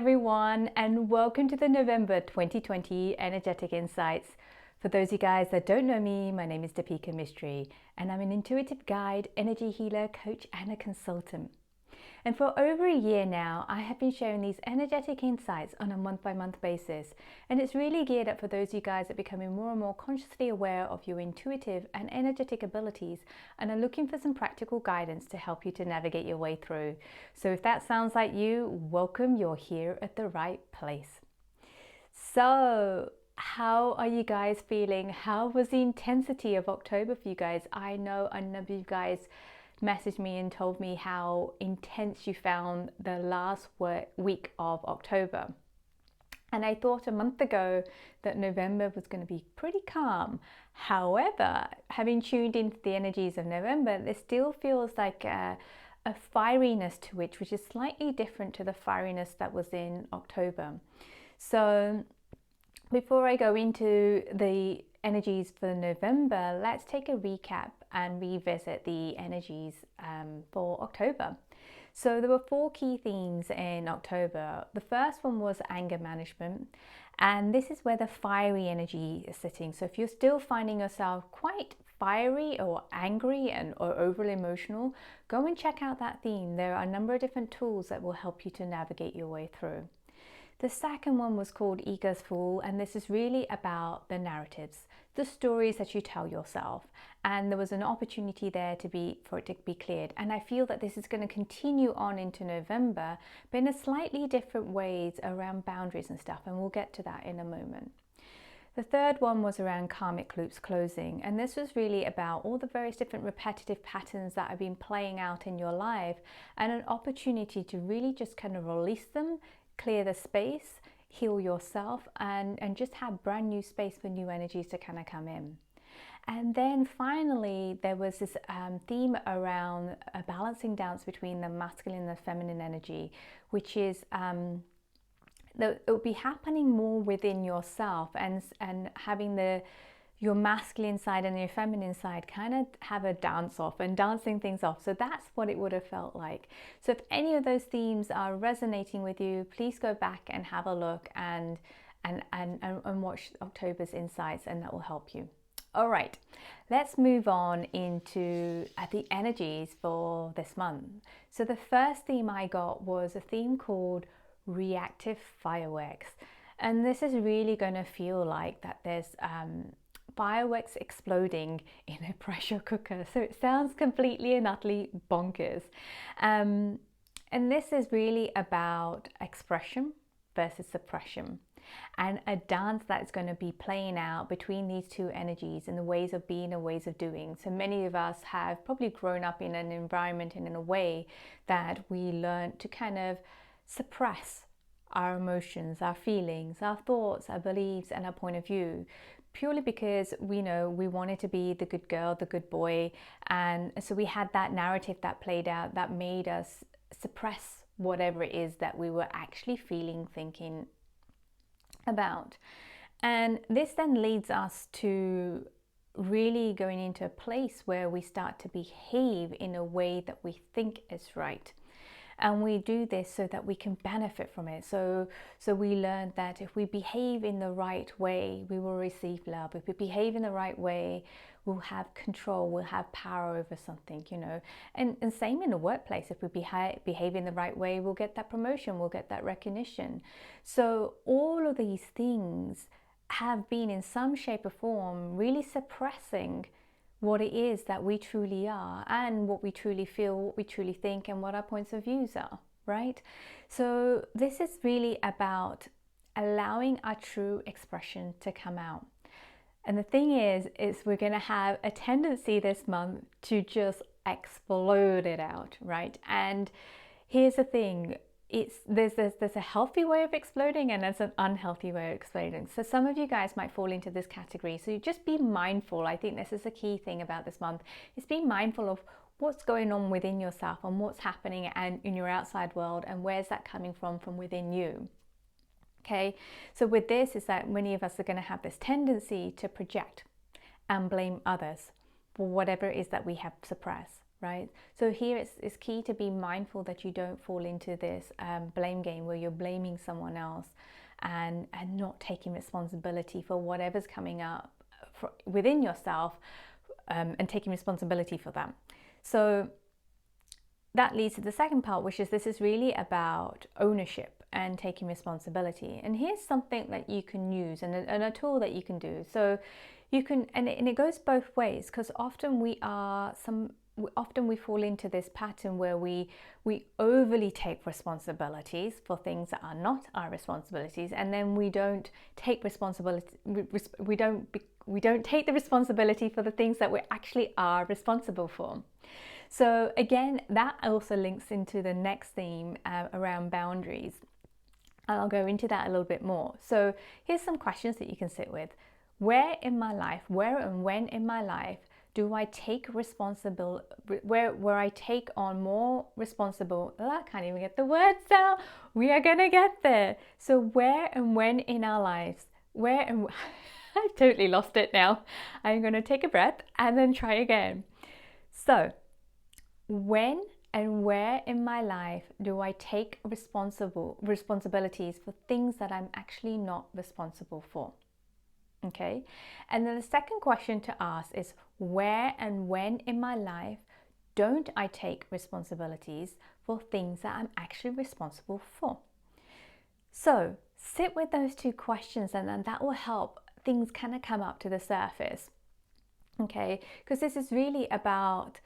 everyone, and welcome to the November 2020 Energetic Insights. For those of you guys that don't know me, my name is Deepika Mistry, and I'm an intuitive guide, energy healer, coach, and a consultant. And for over a year now, I have been sharing these energetic insights on a month-by-month basis. And it's really geared up for those of you guys that are becoming more and more consciously aware of your intuitive and energetic abilities and are looking for some practical guidance to help you to navigate your way through. So if that sounds like you, welcome, you're here at the right place. So how are you guys feeling? How was the intensity of October for you guys? I know a number of you guys messaged me and told me how intense you found the last week of October. And I thought a month ago that November was going to be pretty calm. However, having tuned into the energies of November, there still feels like a fieriness to it, which is slightly different to the fieriness that was in October. So before I go into the energies for November, let's take a recap and revisit the energies for October. So there were 4 key themes in October. The first one was anger management, and this is where the fiery energy is sitting. So if you're still finding yourself quite fiery or angry or overly emotional, go and check out that theme. There are a number of different tools that will help you to navigate your way through. The second one was called Ego's Fool, and this is really about the narratives, the stories that you tell yourself. And there was an opportunity there for it to be cleared. And I feel that this is going to continue on into November, but in a slightly different ways around boundaries and stuff. And we'll get to that in a moment. The third one was around karmic loops closing. And this was really about all the various different repetitive patterns that have been playing out in your life and an opportunity to really just kind of release them, clear the space, heal yourself, and just have brand new space for new energies to kind of come in. And then finally, there was this theme around a balancing dance between the masculine and the feminine energy, which is it will be happening more within yourself and having your masculine side and your feminine side kind of have a dance off and dancing things off. So that's what it would have felt like. So if any of those themes are resonating with you, please go back and have a look and watch October's insights, and that will help you. All right, let's move on into the energies for this month. So the first theme I got was a theme called Reactive Fireworks. And this is really going to feel like that there's fireworks exploding in a pressure cooker. So it sounds completely and utterly bonkers. And this is really about expression versus suppression, and a dance that's going to be playing out between these two energies and the ways of being and ways of doing. So many of us have probably grown up in an environment and in a way that we learn to kind of suppress our emotions, our feelings, our thoughts, our beliefs, and our point of view, purely because we know we wanted to be the good girl, the good boy. And so we had that narrative that played out that made us suppress whatever it is that we were actually feeling, thinking about. And this then leads us to really going into a place where we start to behave in a way that we think is right. And we do this so that we can benefit from it. So we learned that if we behave in the right way, we will receive love. If we behave in the right way, we'll have control, we'll have power over something, you know. And same in the workplace. If we behave in the right way, we'll get that promotion, we'll get that recognition. So all of these things have been in some shape or form really suppressing what it is that we truly are and what we truly feel, what we truly think, and what our points of views are, right? So this is really about allowing our true expression to come out. And the thing is we're going to have a tendency this month to just explode it out, right? And here's the thing. There's a healthy way of exploding and there's an unhealthy way of exploding. So some of you guys might fall into this category. So just be mindful. I think this is a key thing about this month, is be mindful of what's going on within yourself and what's happening and in your outside world, and where's that coming from within you. Okay, so with this is that many of us are going to have this tendency to project and blame others for whatever it is that we have suppressed, right? So here it's key to be mindful that you don't fall into this blame game where you're blaming someone else and not taking responsibility for whatever's coming up within yourself, and taking responsibility for them. So that leads to the second part, which is this is really about ownership and taking responsibility. And here's something that you can use and a tool that you can do. So you can, and it goes both ways, because often we fall into this pattern where we overly take responsibilities for things that are not our responsibilities, and then we don't take responsibility. We don't take the responsibility for the things that we actually are responsible for. So again, that also links into the next theme around boundaries. I'll go into that a little bit more. So here's some questions that you can sit with. Where and when in my life do I take responsibility, where I take on more responsible, I can't even get the words out. We are gonna get there. So where and when in our lives, I totally lost it now. I'm gonna take a breath and then try again. So when and where in my life do I take responsibilities for things that I'm actually not responsible for? Okay, and then the second question to ask is where and when in my life don't I take responsibilities for things that I'm actually responsible for? So sit with those two questions, and then that will help things kind of come up to the surface. Okay, because this is really about,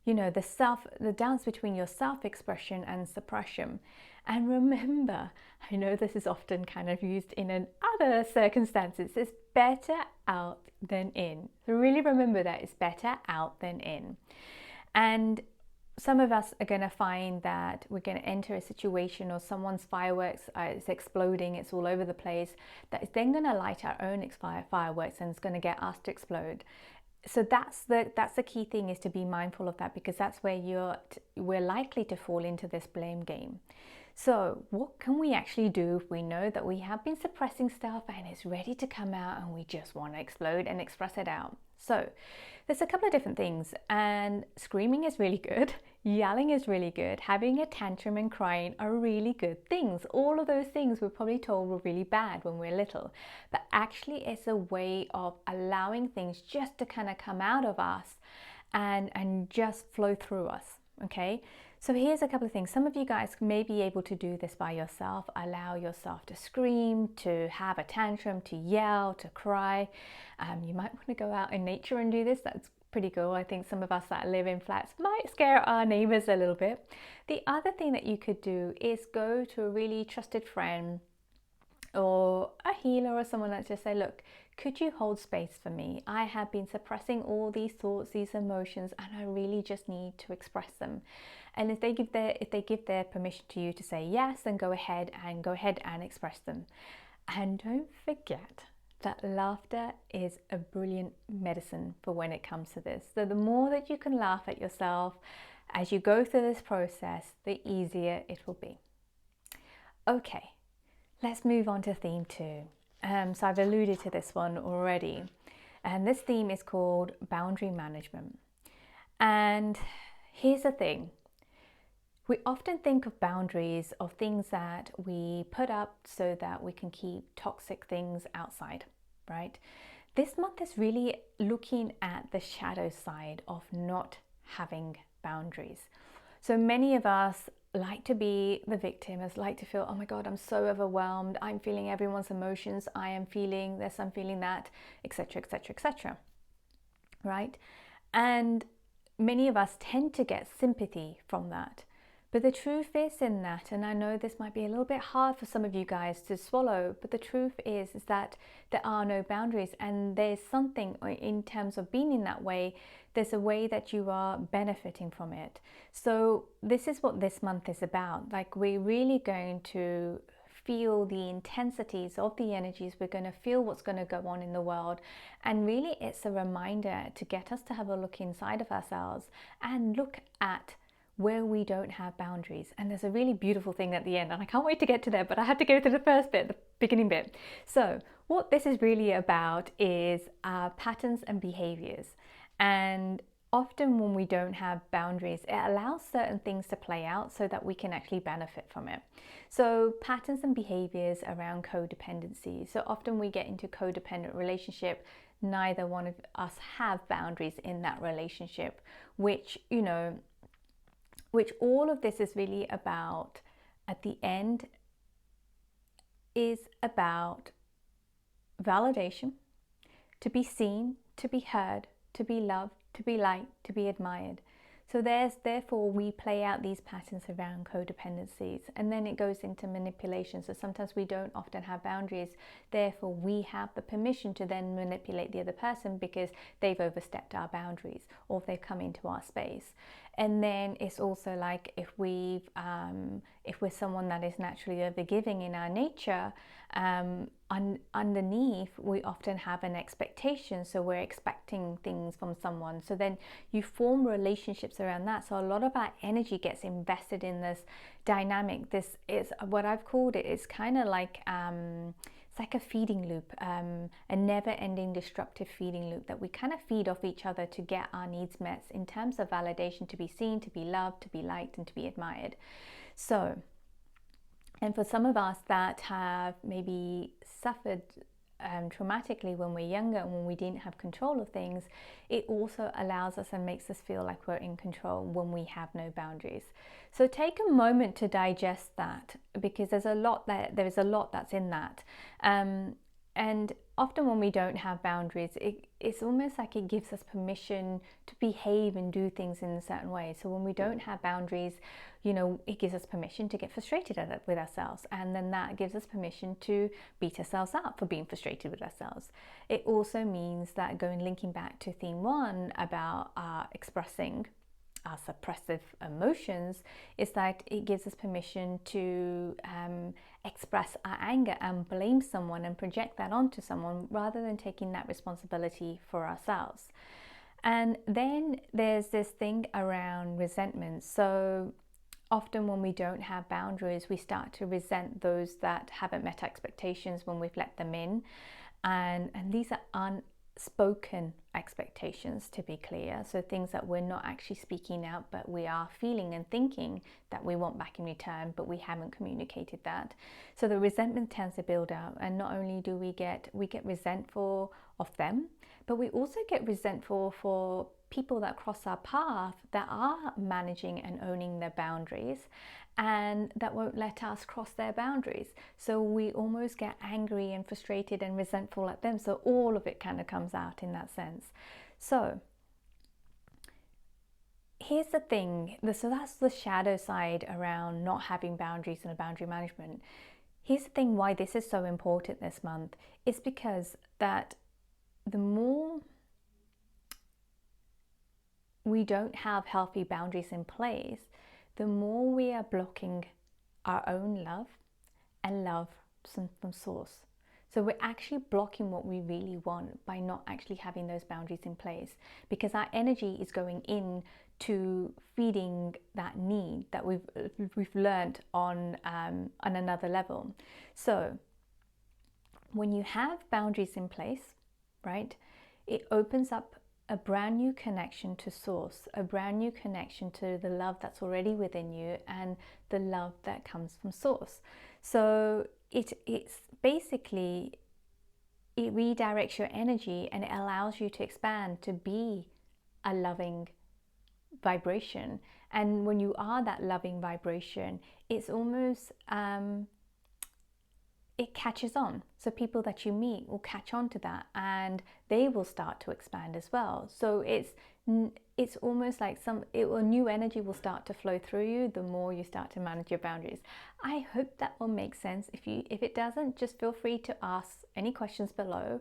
you know, the dance between your self-expression and suppression. And remember, I know this is often kind of used in other circumstances, it's better out than in. So really remember that it's better out than in. And some of us are going to find that we're going to enter a situation, or someone's fireworks is exploding, it's all over the place, that is then going to light our own fireworks and it's going to get us to explode. So that's the key thing, is to be mindful of that, because that's where we're likely to fall into this blame game. So what can we actually do if we know that we have been suppressing stuff and it's ready to come out and we just want to explode and express it out? So there's a couple of different things, and screaming is really good, yelling is really good, having a tantrum and crying are really good things. All of those things we're probably told were really bad when we're little, but actually it's a way of allowing things just to kind of come out of us and just flow through us. Okay, so here's a couple of things. Some of you guys may be able to do this by yourself. Allow yourself to scream, to have a tantrum, to yell, to cry. You might want to go out in nature and do this. That's pretty cool. I think some of us that live in flats might scare our neighbors a little bit. The other thing that you could do is go to a really trusted friend or a healer or someone that just say, look, could you hold space for me? I have been suppressing all these thoughts, these emotions, and I really just need to express them. And if they give their permission to you to say yes, then go ahead and express them. And don't forget that laughter is a brilliant medicine for when it comes to this. So the more that you can laugh at yourself as you go through this process, the easier it will be. Okay, let's move on to theme 2. So I've alluded to this one already. And this theme is called boundary management. And here's the thing. We often think of boundaries of things that we put up so that we can keep toxic things outside, right? This month is really looking at the shadow side of not having boundaries. So many of us like to be the victim, like to feel, oh my God, I'm so overwhelmed. I'm feeling everyone's emotions. I am feeling this, I'm feeling that, etc., etc., etc. Right? And many of us tend to get sympathy from that. But the truth is in that, and I know this might be a little bit hard for some of you guys to swallow, but the truth is that there are no boundaries, and there's something in terms of being in that way, there's a way that you are benefiting from it. So this is what this month is about. Like, we're really going to feel the intensities of the energies. We're going to feel what's going to go on in the world. And really it's a reminder to get us to have a look inside of ourselves and look at where we don't have boundaries. And there's a really beautiful thing at the end, and I can't wait to get to there, but I have to go to the first bit, the beginning bit. So what this is really about is patterns and behaviors. And often when we don't have boundaries, it allows certain things to play out so that we can actually benefit from it. So patterns and behaviors around codependency. So often we get into codependent relationship, neither one of us have boundaries in that relationship, which, you know, which all of this is really about at the end is about validation, to be seen, to be heard, to be loved, to be liked, to be admired. So therefore we play out these patterns around codependencies, and then it goes into manipulation. So sometimes we don't often have boundaries, therefore we have the permission to then manipulate the other person because they've overstepped our boundaries or if they've come into our space. And then it's also like if we're someone that is naturally overgiving in our nature, underneath we often have an expectation, so we're expecting things from someone, so then you form relationships around that. So a lot of our energy gets invested in this dynamic. This is what I've called it, it's kind of like it's like a feeding loop, a never-ending destructive feeding loop that we kind of feed off each other to get our needs met in terms of validation, to be seen, to be loved, to be liked, and to be admired. So, and for some of us that have maybe suffered traumatically when we're younger and when we didn't have control of things, it also allows us and makes us feel like we're in control when we have no boundaries. So take a moment to digest that, because there's a lot that's in that. And often when we don't have boundaries, it's almost like it gives us permission to behave and do things in a certain way. So when we don't have boundaries, you know, it gives us permission to get frustrated with ourselves. And then that gives us permission to beat ourselves up for being frustrated with ourselves. It also means that linking back to theme 1 about expressing our suppressive emotions, is that it gives us permission to express our anger and blame someone and project that onto someone rather than taking that responsibility for ourselves. And then there's this thing around resentment. So often when we don't have boundaries, we start to resent those that haven't met expectations when we've let them in. And these are unspoken expectations, to be clear. So things that we're not actually speaking out, but we are feeling and thinking that we want back in return, but we haven't communicated that. So the resentment tends to build up. And not only do we get resentful of them, but we also get resentful for people that cross our path that are managing and owning their boundaries and that won't let us cross their boundaries. So we almost get angry and frustrated and resentful at them. So all of it kind of comes out in that sense. So here's the thing. So that's the shadow side around not having boundaries and boundary management. Here's the thing why this is so important this month. It's because that the more we don't have healthy boundaries in place, the more we are blocking our own love and love from source. So we're actually blocking what we really want by not actually having those boundaries in place, because our energy is going in to feeding that need that we've learned on another level. So when you have boundaries in place, right, it opens up a brand new connection to source, a brand new connection to the love that's already within you and the love that comes from source. So it's basically, it redirects your energy and it allows you to expand to be a loving vibration. And when you are that loving vibration, it's almost it catches on. So people that you meet will catch on to that and they will start to expand as well. So it's almost like new energy will start to flow through you the more you start to manage your boundaries. I hope that will make sense. If it doesn't, just feel free to ask any questions below.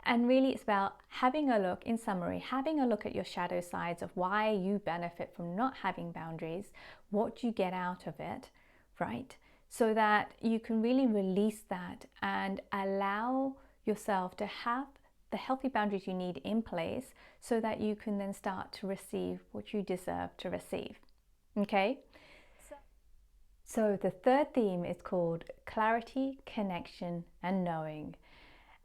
And really it's about having a look, in summary, having a look at your shadow sides of why you benefit from not having boundaries, what you get out of it, right? So that you can really release that and allow yourself to have the healthy boundaries you need in place so that you can then start to receive what you deserve to receive. Okay? So the third theme is called clarity, connection, and knowing.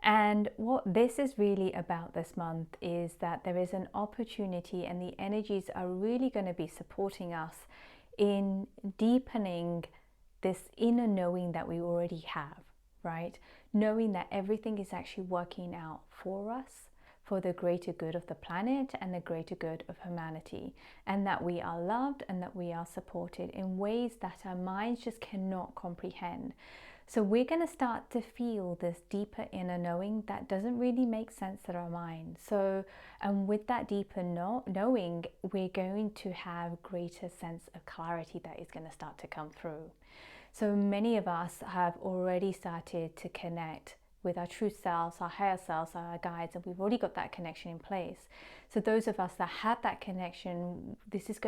And what this is really about this month is that there is an opportunity, and the energies are really going to be supporting us in deepening this inner knowing that we already have, right? Knowing that everything is actually working out for us, for the greater good of the planet and the greater good of humanity, and that we are loved and that we are supported in ways that our minds just cannot comprehend. So we're going to start to feel this deeper inner knowing that doesn't really make sense in our mind. So, and with that deeper knowing, we're going to have greater sense of clarity that is going to start to come through. So many of us have already started to connect with our true selves, our higher selves, our guides, and we've already got that connection in place. So those of us that have that connection, you're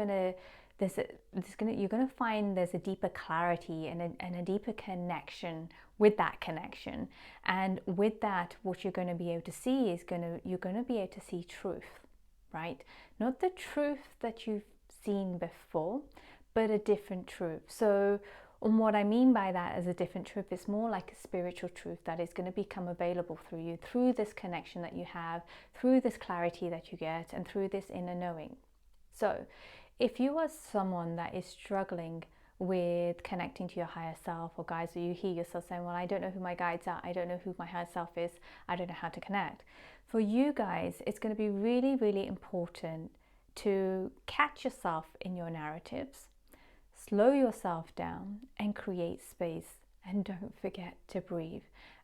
going to find there's a deeper clarity and a deeper connection with that connection. And with that, what you're going to be able to see is you're going to be able to see truth, right? Not the truth that you've seen before, but a different truth. So, and what I mean by that as a different truth, it's more like a spiritual truth that is going to become available through you, through this connection that you have, through this clarity that you get, and through this inner knowing. So, if you are someone that is struggling with connecting to your higher self, or guides, or you hear yourself saying, well, I don't know who my guides are, I don't know who my higher self is, I don't know how to connect. For you guys, it's going to be really, really important to catch yourself in your narratives, slow yourself down and create space, and don't forget to breathe.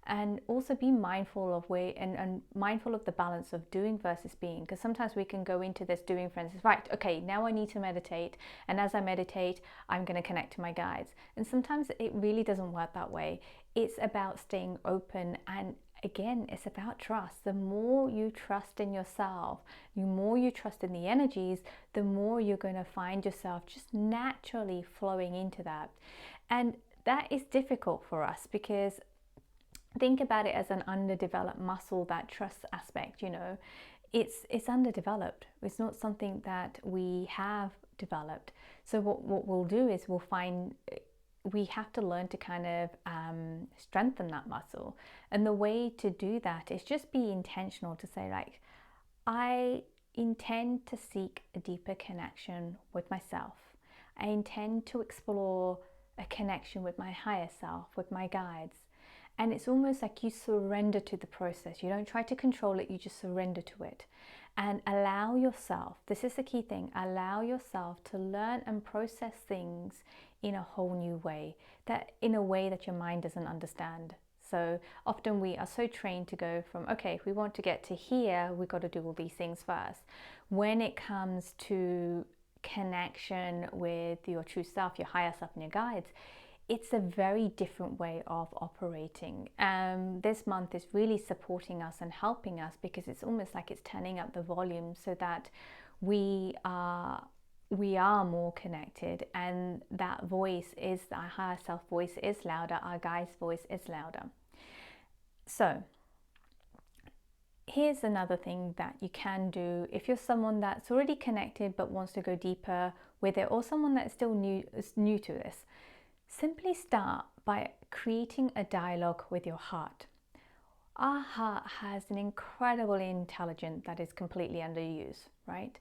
And also be mindful of and mindful of the balance of doing versus being, because sometimes we can go into this doing, for instance, right, okay, now I need to meditate, and as I meditate, I'm going to connect to my guides. And sometimes it really doesn't work that way. It's about staying open, and again, it's about trust. The more you trust in yourself, the more you trust in the energies, the more you're going to find yourself just naturally flowing into that. And that is difficult for us, because think about it as an underdeveloped muscle, that trust aspect, it's underdeveloped. It's not something that we have developed. So what we'll do is we'll find we have to learn to kind of strengthen that muscle. And the way to do that is just be intentional to say, like, I intend to seek a deeper connection with myself. I intend to explore a connection with my higher self, with my guides. And it's almost like you surrender to the process. You don't try to control it, you just surrender to it. And allow yourself, this is the key thing, allow yourself to learn and process things in a whole new way, that in a way that your mind doesn't understand. So often we are so trained to go from, okay, if we want to get to here, we've got to do all these things first. When it comes to connection with your true self, your higher self, and your guides, it's a very different way of operating. This month is really supporting us and helping us, because it's almost like it's turning up the volume so that we are more connected, and that voice is, our higher self voice is louder, our guide's voice is louder. So here's another thing that you can do if you're someone that's already connected but wants to go deeper with it, or someone that's still new to this. Simply start by creating a dialogue with your heart. Our heart has an incredible intelligence that is completely underused, right?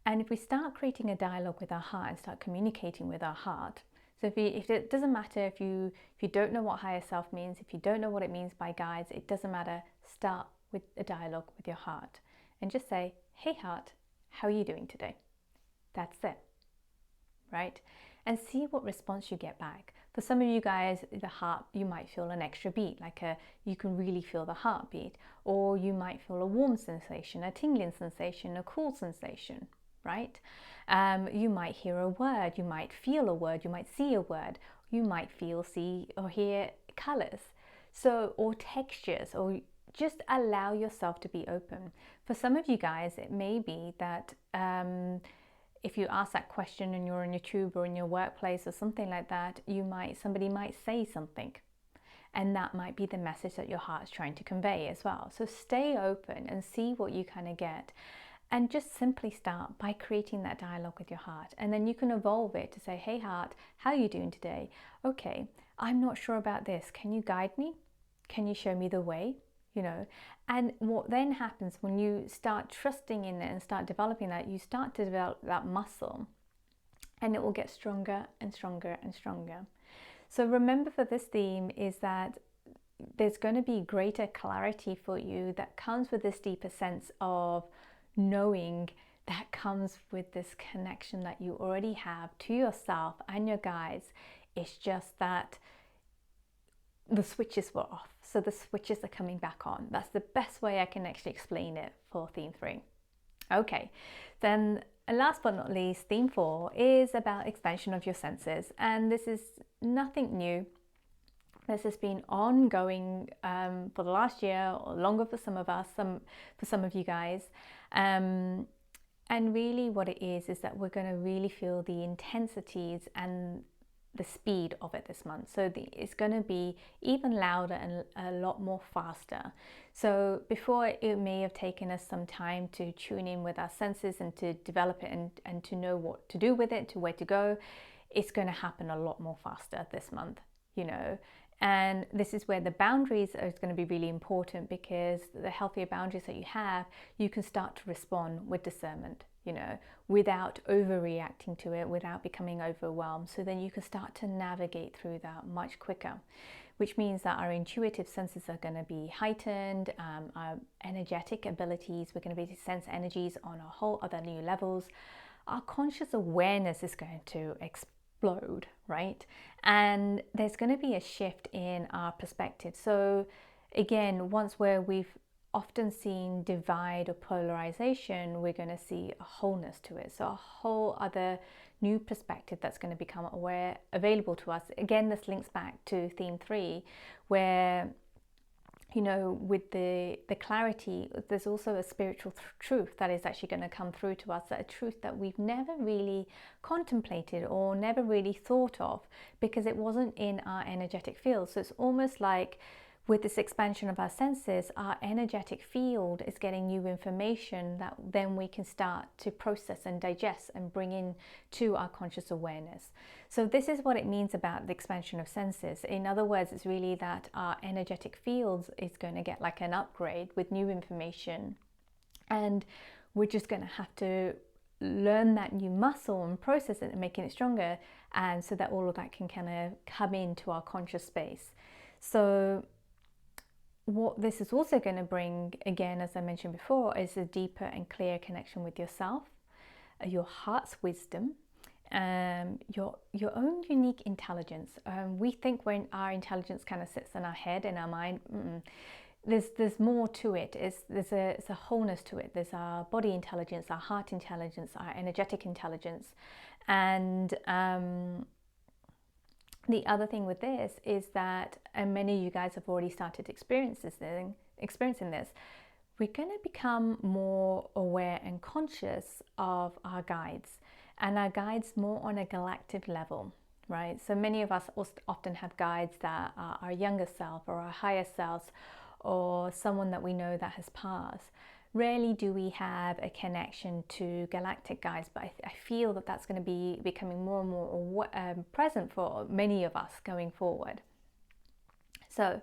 And if we start creating a dialogue with our heart and start communicating with our heart, so if it doesn't matter if you don't know what higher self means, if you don't know what it means by guides, it doesn't matter. Start with a dialogue with your heart and just say, hey heart, how are you doing today? That's it, right? And see what response you get back. For some of you guys, the heart, you might feel an extra beat, you can really feel the heartbeat, or you might feel a warm sensation, a tingling sensation, a cool sensation, right? You might hear a word, you might feel a word, you might see a word, you might feel, see, or hear colors, or textures, or just allow yourself to be open. For some of you guys, it may be that if you ask that question and you're on your tube or in your workplace or something like that, somebody might say something, and that might be the message that your heart's trying to convey as well. So stay open and see what you kind of get, and just simply start by creating that dialogue with your heart. And then you can evolve it to say, hey heart, how are you doing today? Okay, I'm not sure about this. Can you guide me? Can you show me the way? you know. And what then happens when you start trusting in it and start developing that, you start to develop that muscle, and it will get stronger and stronger and stronger. So remember, for this theme is that there's going to be greater clarity for you that comes with this deeper sense of knowing, that comes with this connection that you already have to yourself and your guides. It's just that the switches were off, so the switches are coming back on. That's the best way I can actually explain it for theme 3. Okay, then last but not least, theme 4 is about expansion of your senses, and this is nothing new. This has been ongoing for the last year, or longer for some of us, for some of you guys. And really what it is that we're going to really feel the intensities and the speed of it this month. So it's going to be even louder and a lot more faster. So before, it may have taken us some time to tune in with our senses and to develop it and to know what to do with it, to where to go. It's going to happen a lot more faster this month, you know. And this is where the boundaries are going to be really important, because the healthier boundaries that you have, you can start to respond with discernment, you know, without overreacting to it, without becoming overwhelmed. So then you can start to navigate through that much quicker, which means that our intuitive senses are going to be heightened, our energetic abilities, we're going to be able to sense energies on a whole other new levels. Our conscious awareness is going to explode, right? And there's going to be a shift in our perspective. So again, once where we've often seen divide or polarization, we're going to see a wholeness to it. So a whole other new perspective that's going to become available to us. Again, this links back to theme 3, where, you know, with the clarity, there's also a spiritual truth that is actually going to come through to us, a truth that we've never really contemplated or never really thought of, because it wasn't in our energetic field. So it's almost like, with this expansion of our senses, our energetic field is getting new information that then we can start to process and digest and bring in to our conscious awareness. So this is what it means about the expansion of senses. In other words, it's really that our energetic fields is going to get like an upgrade with new information, and we're just going to have to learn that new muscle and process it and making it stronger, and so that all of that can kind of come into our conscious space. So what this is also going to bring, again, as I mentioned before, is a deeper and clearer connection with yourself, your heart's wisdom, your own unique intelligence. We think when our intelligence kind of sits in our head, in our mind, there's more to it. There's a wholeness to it. There's our body intelligence, our heart intelligence, our energetic intelligence, and the other thing with this is that, and many of you guys have already started experiencing this, we're going to become more aware and conscious of our guides, and our guides more on a galactic level, right? So many of us often have guides that are our younger self or our higher selves, or someone that we know that has passed. Rarely do we have a connection to galactic guides, but I feel that that's going to be becoming more and more present for many of us going forward. So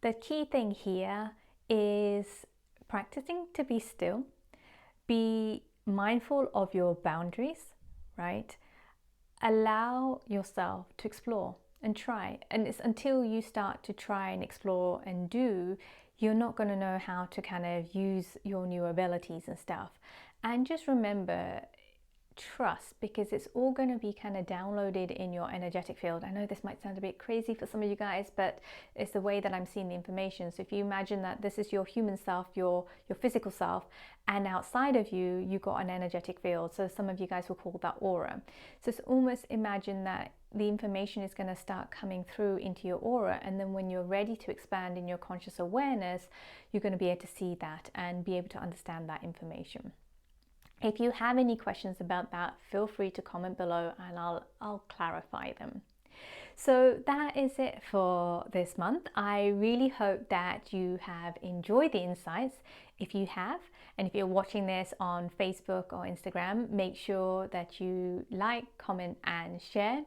the key thing here is practicing to be still, be mindful of your boundaries, right? Allow yourself to explore and try. And it's until you start to try and explore and do, you're not going to know how to kind of use your new abilities and stuff. And just remember, trust, because it's all going to be kind of downloaded in your energetic field. I know this might sound a bit crazy for some of you guys, but it's the way that I'm seeing the information. So if you imagine that this is your human self, your physical self, and outside of you, you've got an energetic field. So some of you guys will call that aura. So it's almost imagine that the information is going to start coming through into your aura, and then when you're ready to expand in your conscious awareness, you're going to be able to see that and be able to understand that information. If you have any questions about that, feel free to comment below and I'll clarify them. So that is it for this month. I really hope that you have enjoyed the insights. If you have, and if you're watching this on Facebook or Instagram, make sure that you like, comment and share.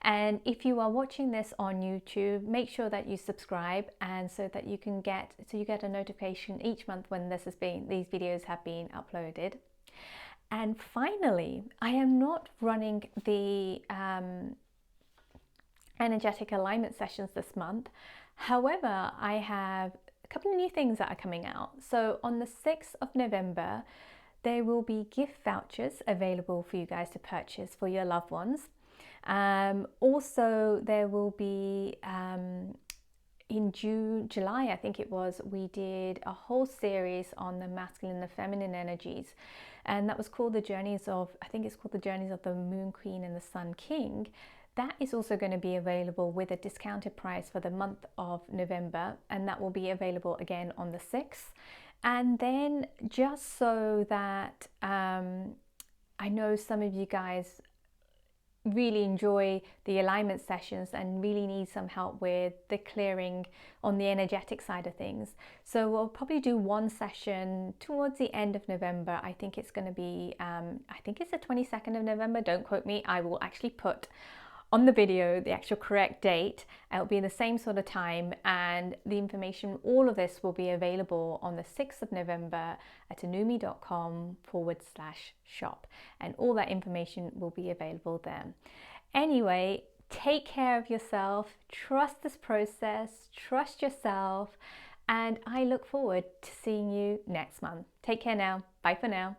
And if you are watching this on YouTube, make sure that you subscribe, and so that you get a notification each month when these videos have been uploaded. And finally, I am not running the energetic alignment sessions this month. However, I have a couple of new things that are coming out. So on the 6th of November, there will be gift vouchers available for you guys to purchase for your loved ones. Also, there will be in July, I think it was, we did a whole series on the masculine and the feminine energies, and that was called the Journeys of the Moon Queen and the Sun King. That is also going to be available with a discounted price for the month of November, and that will be available again on the 6th. And then, just so that I know some of you guys really enjoy the alignment sessions and really need some help with the clearing on the energetic side of things. So we'll probably do one session towards the end of November. I think it's going to be, I think it's the 22nd of November. Don't quote me. I will actually put on the video the actual correct date. It'll be in the same sort of time, and the information, all of this will be available on the 6th of November at anoume.com/shop, and all that information will be available there. Anyway, take care of yourself, trust this process, trust yourself, and I look forward to seeing you next month. Take care now. Bye for now.